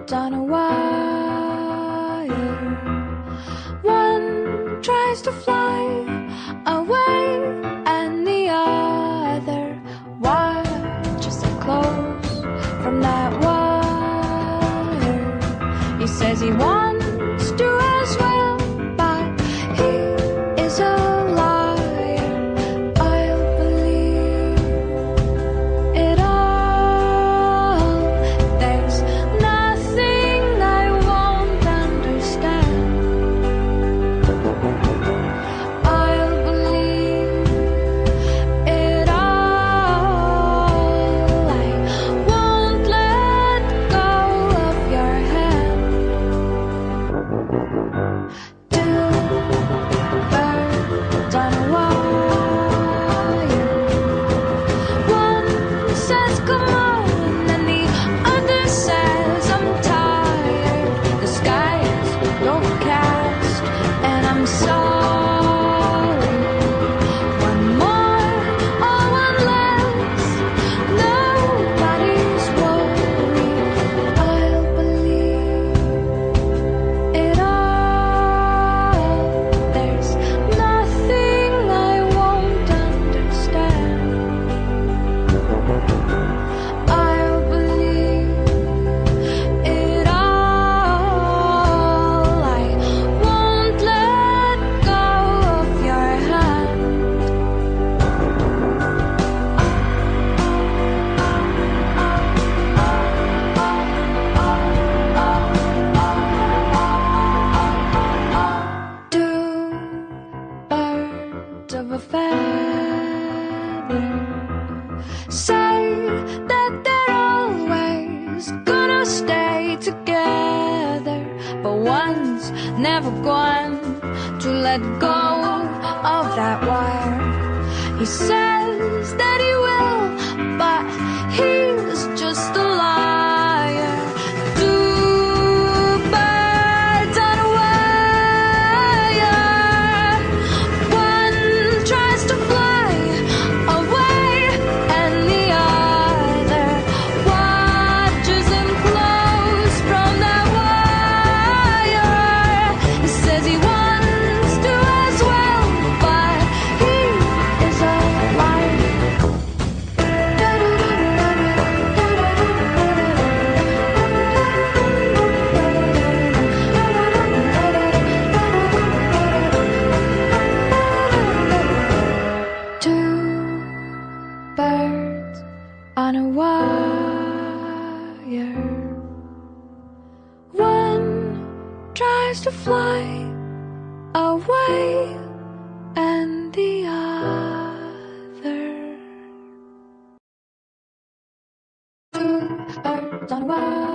birds on a wire. One tries to fly away, and the other watches it close from that wire. He says he wants to as well, but he is a liar. I'll believe it all. There's nothing I won't understand. I'll believe it all. I won't let go of your hand. Two birds on a wire. One says come on, and the other says I'm tired. The sky is overcast, and I'm sorry. One more or one less, nobody's worried. I'll believe it all. There's nothing I won't understand. I'll believe it all. I won't let go of your hand. Two birds of a feather say that they're always gonna stay together, but one's never going to let go of that wire. He says that he will, but he's just a liar. Two birds on a wire. One tries to fly away, and the other watches him close from that wire. He says he wants to as well, but he is a liar. Two birds on a wire. One tries to fly away, and the other. Two birds on a wire.